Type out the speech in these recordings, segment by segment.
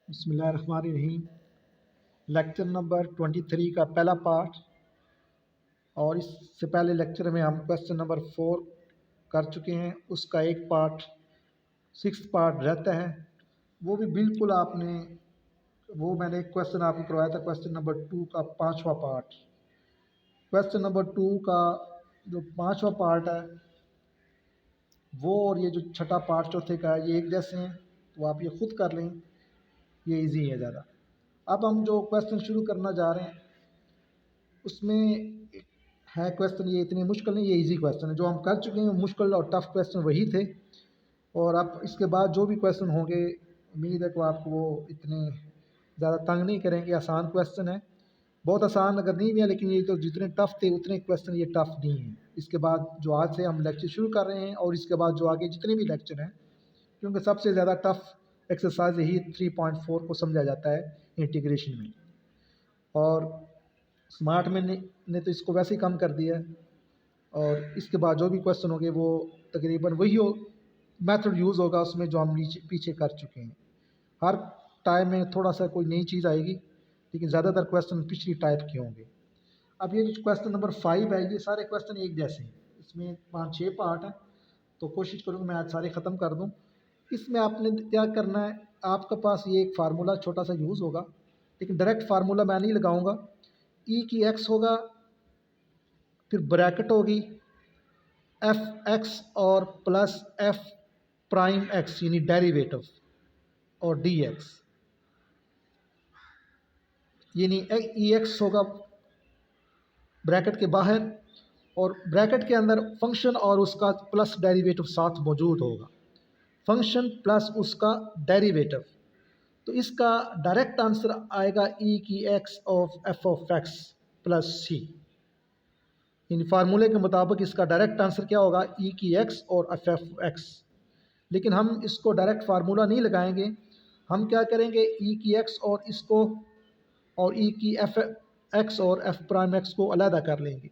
बिस्मिल्लाहिर्रहमानिर्रहीम। Lecture number 23 का पहला पार्ट, और इससे पहले लेक्चर में हम क्वेश्चन नंबर 4 कर चुके हैं। उसका एक पार्ट 6th पार्ट रहता है, वो भी बिल्कुल आपने मैंने एक क्वेश्चन आपको करवाया था, क्वेश्चन नंबर 2 का 5वां पार्ट। क्वेश्चन नंबर 2 का जो 5वां पार्ट है वो, और ये जो छठा पार्ट चौथे का है, ये एक जैसे हैं, तो आप ये खुद कर लें, ये इजी है ज़्यादा। अब हम जो क्वेश्चन शुरू करना जा रहे हैं उसमें है क्वेश्चन, ये इतने मुश्किल नहीं, ये इजी क्वेश्चन है। जो हम कर चुके हैं मुश्किल और टफ क्वेश्चन वही थे, और अब इसके बाद जो भी क्वेश्चन होंगे उम्मीद है कि आपको वो इतने ज़्यादा तंग नहीं करेंगे। आसान क्वेश्चन है, बहुत आसान अगर नहीं भी है, लेकिन ये तो जितने टफ थे उतने क्वेश्चन ये टफ नहीं है। इसके बाद जो आज से हम लेक्चर शुरू कर रहे हैं, और इसके बाद जो आगे जितने भी लेक्चर हैं, क्योंकि सबसे ज़्यादा टफ एक्सरसाइज यही 3.4 को समझा जाता है इंटीग्रेशन में, और स्मार्ट में ने तो इसको वैसे ही कम कर दिया है। और इसके बाद जो भी क्वेश्चन होंगे वो तकरीबन वही मेथड यूज़ होगा उसमें जो हम पीछे कर चुके हैं। हर टाइम में थोड़ा सा कोई नई चीज़ आएगी, लेकिन ज़्यादातर क्वेश्चन पिछली टाइप के होंगे। अब ये जो क्वेश्चन नंबर 5 है, ये सारे क्वेश्चन एक जैसे हैं। इसमें 5-6 पार्ट हैं, तो कोशिश करूँगा मैं आज सारे ख़त्म कर दूँ। इसमें आपने क्या करना है, आपके पास ये एक फार्मूला छोटा सा यूज़ होगा, लेकिन डायरेक्ट फार्मूला मैं नहीं लगाऊंगा। ई की एक्स होगा, फिर ब्रैकेट होगी एफ एक्स और प्लस एफ प्राइम एक्स यानी डेरिवेटिव, और डी एक्स यानी ई एक्स होगा ब्रैकेट के बाहर, और ब्रैकेट के अंदर फंक्शन और उसका प्लस डेरिवेटिव साथ मौजूद होगा। फंक्शन प्लस उसका डेरिवेटिव, तो इसका डायरेक्ट आंसर आएगा ई की x of f of x plus c. इन फार्मूले के मुताबिक इसका डायरेक्ट आंसर क्या होगा, ई की एक्स और एफ एफ एक्स। लेकिन हम इसको डायरेक्ट फार्मूला नहीं लगाएंगे, हम क्या करेंगे, ई की एक्स और इसको, और ई की एफ एक्स और एफ प्राइम एक्स को अलहदा कर लेंगे।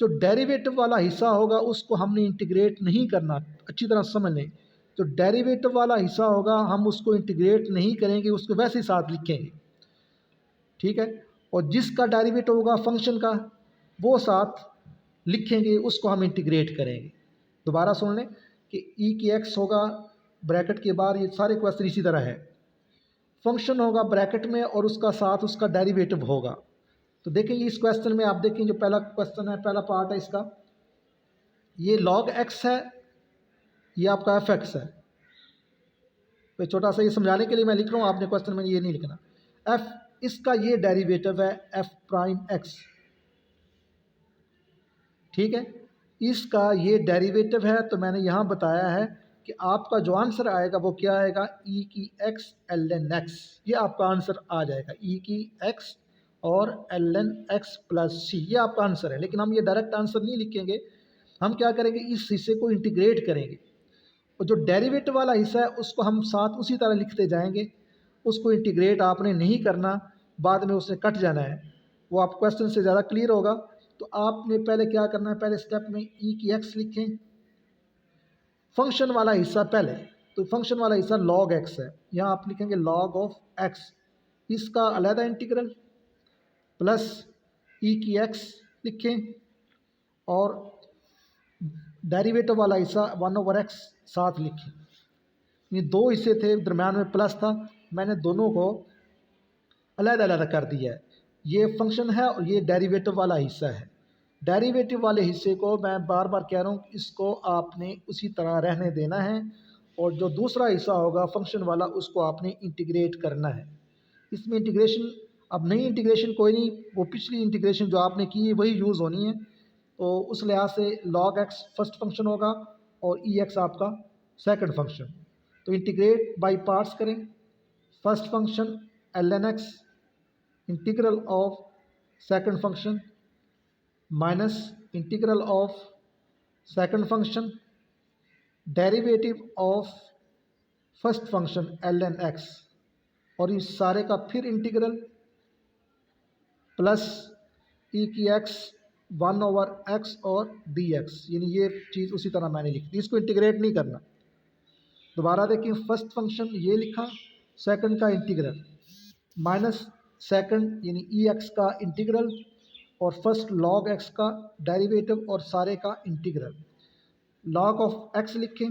जो डेरिवेटिव वाला हिस्सा होगा उसको हमने इंटीग्रेट नहीं करना, अच्छी तरह समझ लें। जो डेरिवेटिव वाला हिस्सा होगा हम उसको इंटीग्रेट नहीं करेंगे, उसको वैसे ही साथ लिखेंगे, ठीक है। और जिसका डेरिवेटिव होगा फंक्शन का वो साथ लिखेंगे, उसको हम इंटीग्रेट करेंगे। दोबारा सुन लें कि ई की एक्स होगा ब्रैकेट के बाहर, ये सारे क्वेश्चन इसी तरह है। फंक्शन होगा ब्रैकेट में और उसका साथ उसका डेरिवेटिव होगा। तो देखेंगे इस क्वेश्चन में, आप देखें जो पहला क्वेश्चन है, पहला पार्ट है इसका, ये लॉग एक्स है, ये आपका एफ एक्स है। तो छोटा सा ये समझाने के लिए मैं लिख रहा हूँ, आपने क्वेश्चन में ये नहीं लिखना। एफ इसका ये डेरिवेटिव है एफ प्राइम एक्स, ठीक है। इसका ये डेरिवेटिव है, तो मैंने यहाँ बताया है कि आपका जो आंसर आएगा वो क्या आएगा, ई की एक्स एल एन एक्स, ये आपका आंसर आ जाएगा, ई की एक्स और एल एन एक्स प्लस सी, ये आपका आंसर है। लेकिन हम ये डायरेक्ट आंसर नहीं लिखेंगे, हम क्या करेंगे, इस हिस्से को इंटीग्रेट करेंगे, और जो डेरिवेटिव वाला हिस्सा है उसको हम साथ उसी तरह लिखते जाएंगे। उसको इंटीग्रेट आपने नहीं करना, बाद में उससे कट जाना है, वो आप क्वेश्चन से ज़्यादा क्लियर होगा। तो आपने पहले क्या करना है, पहले स्टेप में ई की एक्स लिखें, फंक्शन वाला हिस्सा पहले, तो फंक्शन वाला हिस्सा लॉग एक्स है, यहाँ आप लिखेंगे लॉग ऑफ एक्स, इसका अलहदा इंटीग्रल प्लस ई की एक्स लिखें, और डेरिवेटिव वाला हिस्सा 1/x साथ लिखें। ये दो हिस्से थे, दरम्यान में प्लस था, मैंने दोनों को अलग अलग कर दिया है। ये फंक्शन है और ये डेरिवेटिव वाला हिस्सा है। डेरिवेटिव वाले हिस्से को मैं बार बार कह रहा हूँ, इसको आपने उसी तरह रहने देना है, और जो दूसरा हिस्सा होगा फंक्शन वाला उसको आपने इंटीग्रेट करना है। इसमें इंटीग्रेशन, अब नई इंटीग्रेशन कोई नहीं, वो पिछली इंटीग्रेशन जो आपने की है वही यूज़ होनी है। तो उस लिहाज से log x फर्स्ट फंक्शन होगा और ई एक्स आपका सेकंड फंक्शन। तो इंटीग्रेट बाय पार्ट्स करें। First function l n x integral of second function minus integral of second function derivative of first function l n x, और इस सारे का फिर इंटीग्रल प्लस ई की x 1/x और d x, यानी ये चीज़ उसी तरह मैंने लिख दी, इसको इंटीग्रेट नहीं करना। दोबारा देखिए, फर्स्ट फंक्शन ये लिखा, सेकंड का इंटीग्रल माइनस सेकंड यानी ई एक्स का इंटीग्रल और फर्स्ट लॉग एक्स का डेरिवेटिव और सारे का इंटीग्रल। लॉग ऑफ एक्स लिखें,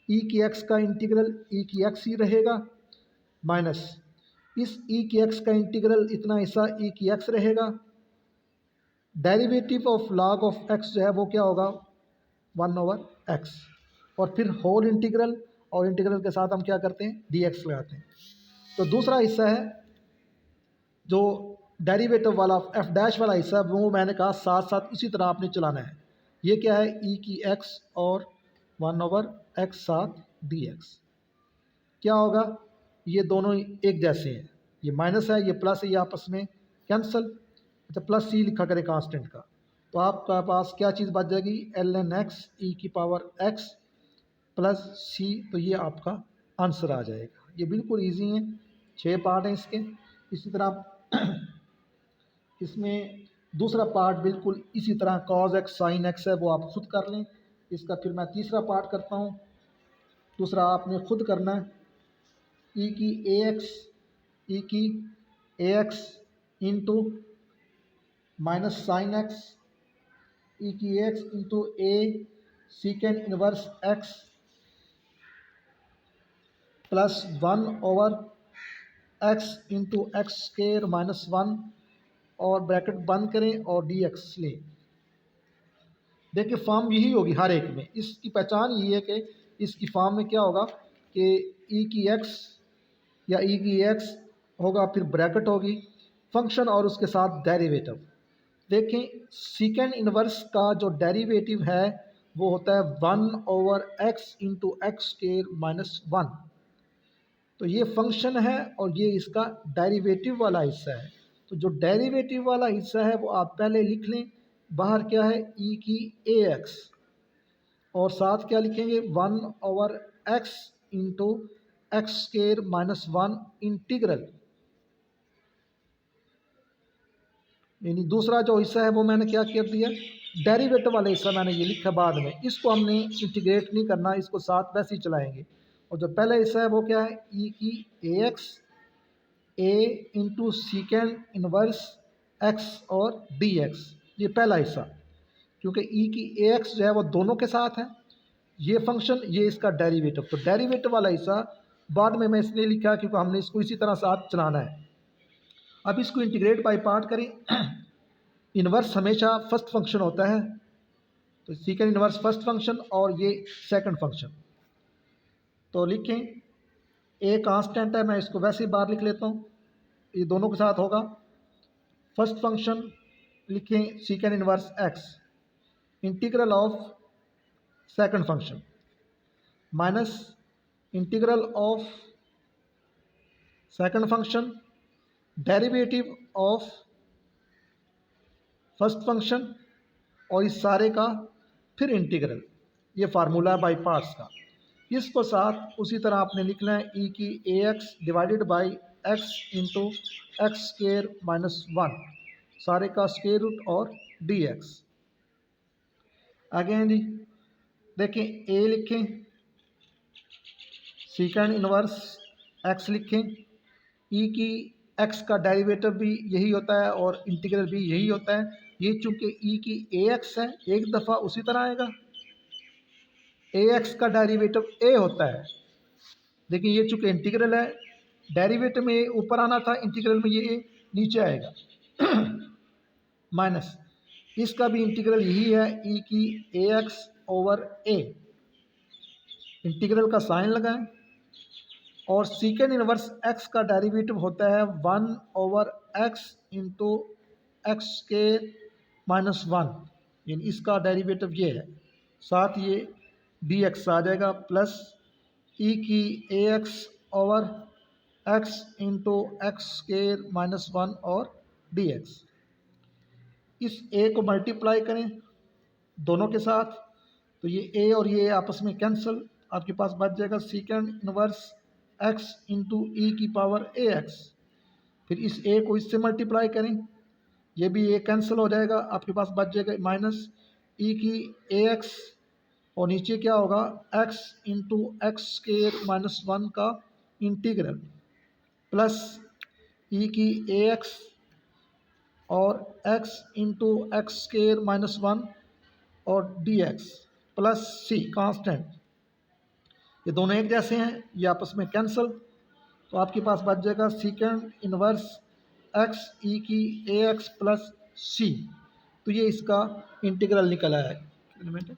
ई की एक्स का इंटीग्रल ई की एक्स ही रहेगा माइनस इस ई की एक्स का इंटीग्रल इतना हिस्सा ई की एक्स रहेगा। Derivative of log of x जो है वो क्या होगा 1/x और फिर होल इंटीग्रल और इंटीग्रल के साथ हम क्या करते हैं dx लगाते हैं। तो दूसरा हिस्सा है जो डेरिवेटिव वाला एफ डैश वाला हिस्सा वो मैंने कहा साथ साथ इसी तरह आपने चलाना है। ये क्या है ई की x और 1/x साथ dx। क्या होगा ये दोनों एक जैसे हैं, ये माइनस है ये प्लस है ये आपस में कैंसिल। अच्छा प्लस सी लिखा करें कांस्टेंट का, तो आपका पास क्या चीज़ बच जाएगी ln x ई की पावर x प्लस सी। तो ये आपका आंसर आ जाएगा। ये बिल्कुल इजी है, 6 पार्ट हैं इसके। इसी तरह इसमें दूसरा पार्ट बिल्कुल इसी तरह cos x sin x है वो आप खुद कर लें। इसका फिर मैं तीसरा पार्ट करता हूँ। दूसरा आपने खुद करना है ई की a x into minus sine x e की x into a second inverse x plus 1/x into x square minus 1 और ब्रैकेट बंद करें और डी एक्स लें। देखिए फॉर्म यही होगी हर एक में, इसकी पहचान यही है कि इसकी फॉर्म में क्या होगा कि ई की एक्स या ई की एक्स होगा फिर ब्रैकेट होगी फंक्शन और उसके साथ डेरिवेटिव। देखें सीकेंड इनवर्स का जो डेरिवेटिव है वो होता है 1/x into x square minus 1। तो ये फंक्शन है और ये इसका डेरिवेटिव वाला हिस्सा है। तो जो डेरिवेटिव वाला हिस्सा है वो आप पहले लिख लें। बाहर क्या है ई की ए एक्स और साथ क्या लिखेंगे 1/x into x square minus 1 integral. यानी दूसरा जो हिस्सा है वो मैंने क्या कर दिया डेरिवेटिव वाला हिस्सा मैंने ये लिखा बाद में, इसको हमने इंटीग्रेट नहीं करना, इसको साथ वैसे ही चलाएंगे। और जो पहला हिस्सा है वो क्या है ई की a x A into सीकेंड inverse x और डी एक्स। ये पहला हिस्सा क्योंकि ई की ए एक्स जो है वो दोनों के साथ है, ये फंक्शन ये इसका डेरिवेटिव। तो डेरिवेटिव वाला हिस्सा बाद में मैं इसलिए लिखा क्योंकि हमने इसको इसी तरह साथ चलाना है। अब इसको इंटीग्रेट बाय पार्ट करें। इनवर्स हमेशा फर्स्ट फंक्शन होता है, तो सीकेंड इनवर्स फर्स्ट फंक्शन और ये सेकंड फंक्शन। तो लिखें ए कांस्टेंट है, मैं इसको वैसे ही बाहर लिख लेता हूँ, ये दोनों के साथ होगा। फर्स्ट फंक्शन लिखें सीकेंड inverse x integral of second function minus integral of second function derivative of first function और इस सारे का फिर इंटीग्रल। ये फार्मूला है बाई पार्ट्स का। इसको साथ उसी तरह आपने लिखना है ई की a x divided by x into x square minus 1 सारे का स्क्वायर रूट और डी एक्स। आगे हैं जी, देखें ए लिखें सीकेंड इनवर्स एक्स लिखें। ई की एक्स का डेरिवेटिव भी यही होता है और इंटीग्रल भी यही होता है। ये चूंकि ई की ए एक्स है एक दफ़ा उसी तरह आएगा, ए एक्स का डेरिवेटिव ए होता है। देखिए ये चूंकि इंटीग्रल है डेरिवेटिव में ऊपर आना था, इंटीग्रल में ये नीचे आएगा माइनस इसका भी इंटीग्रल यही है ई की a x over A. Integral का साइन लगाएं और सीकेंड इनवर्स एक्स का डेरिवेटिव होता है 1/x इंटू एक्स के माइनस 1, यानी इसका डेरिवेटिव ये है। साथ ये डी एक्स आ जाएगा प्लस ई की a x over x into x square minus 1 और डी एक्स। इस ए को मल्टीप्लाई करें दोनों के साथ, तो ये ए और ये आपस में कैंसिल, आपके पास बच जाएगा सीकेंड इनवर्स एक्स इंटू ई की पावर ए एक्स। फिर इस ए को इससे मल्टीप्लाई करें, ये भी ए कैंसिल हो जाएगा, आपके पास बच जाएगा माइनस ई की ए एक्स और नीचे क्या होगा x into x square minus 1 का इंटीग्रल। प्लस ई की ए एक्स और x into x square minus one और डी एक्स प्लस सी कांस्टेंट, ये दोनों एक जैसे हैं, ये आपस में कैंसल, तो आपके पास बच जाएगा सीकेंड इनवर्स एक्स ई की ए एक्स प्लस सी। तो ये इसका इंटीग्रल निकल आया है।